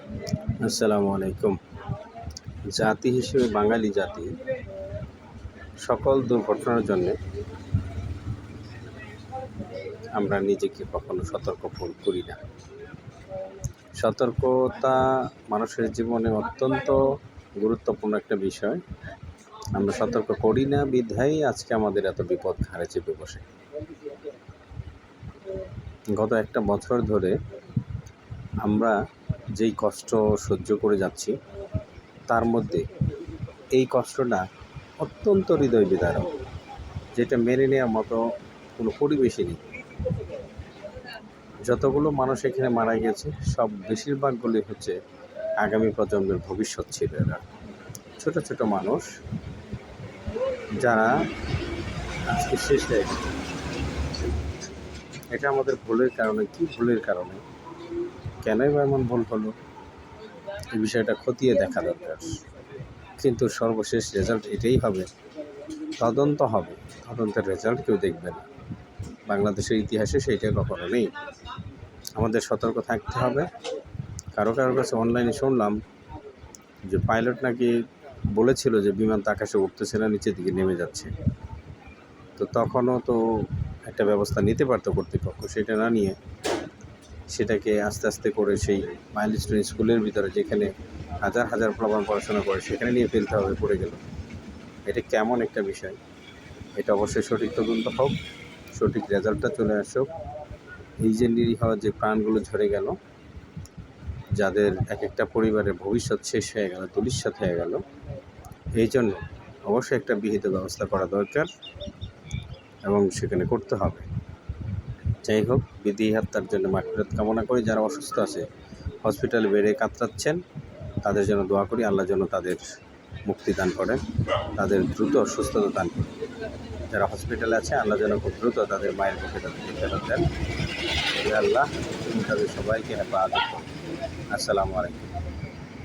আসসালামু আলাইকুম। জাতি হিসেবে বাঙালি জাতি সকল দুর্ঘটনার জন্যে আমরা নিজেকে কখনো সতর্ক করি না। সতর্কতা মানুষের জীবনে অত্যন্ত গুরুত্বপূর্ণ একটা বিষয়। আমরা সতর্ক করি না বিধায় আজকে আমাদের এত বিপদ ঘাড়ে চেপে বসে। গত একটা বছর ধরে আমরা যেই কষ্ট সহ্য করে যাচ্ছি, তার মধ্যে এই কষ্টটা অত্যন্ত হৃদয় বিদারক, যেটা মেনে নেওয়ার মতো কোনো পরিবেশই নেই। যতগুলো মানুষ এখানে মারা গেছে সব বেশিরভাগগুলি হচ্ছে আগামী প্রজন্মের ভবিষ্যৎ ছিল। এরা ছোট ছোট মানুষ যারা আজকে শেষ হয়ে গেছে। এটা আমাদের ভুলের কারণে, কি ভুলের কারণে, কেনই বা এমন ভুল হলো, এই বিষয়টা খতিয়ে দেখা দরকার। কিন্তু সর্বশেষ রেজাল্ট এটাই হবে, তদন্ত হবে, তদন্তের রেজাল্ট কেউ দেখবে না। বাংলাদেশের ইতিহাসে সেইটা কখনো নেই। আমাদের সতর্ক থাকতে হবে। কারো কাছে অনলাইনে শুনলাম যে পাইলট নাকি বলেছিল যে বিমানটা আকাশে উঠতেছে না, নিচের দিকে নেমে যাচ্ছে। তো তখনও তো একটা ব্যবস্থা নিতে পারতো কর্তৃপক্ষ, সেটা না নিয়ে সেটাকে আস্তে আস্তে করে সেই মাইলস্টোন স্কুলের ভিতরে, যেখানে হাজার হাজার প্লাবন পড়াশোনা করে, সেখানে নিয়ে ফেলতে হবে, পড়ে গেল। এটা কেমন একটা বিষয়? এটা অবশ্যই সঠিক তদন্ত হোক, সঠিক রেজাল্টটা চলে আসুক। এই যে নিরীহ যে প্রাণগুলো ঝরে গেল, যাদের এক একটা পরিবারের ভবিষ্যৎ শেষ হয়ে গেল, ধূলিসাৎ হয়ে গেল, এই জন্য অবশ্যই একটা বিহিত ব্যবস্থা করা দরকার এবং সেখানে করতে হবে। যাই হোক, বিধি হত্যার জন্য মাগফিরাত কামনা করি। যারা অসুস্থ আছে, হসপিটালে বেডে কাতরাচ্ছেন, তাদের জন্য দোয়া করি, আল্লাহ যেন তাদের মুক্তি দান করেন, তাদের দ্রুত সুস্থতা দান করেন। যারা হসপিটালে আছে, আল্লাহ যেন খুব দ্রুত তাদের মায়ের মুখে তাদেরকে ফেরত দেন। আল্লাহ তুমি তাদের সবাইকে হেফাজত করুন। আসসালামু আলাইকুম।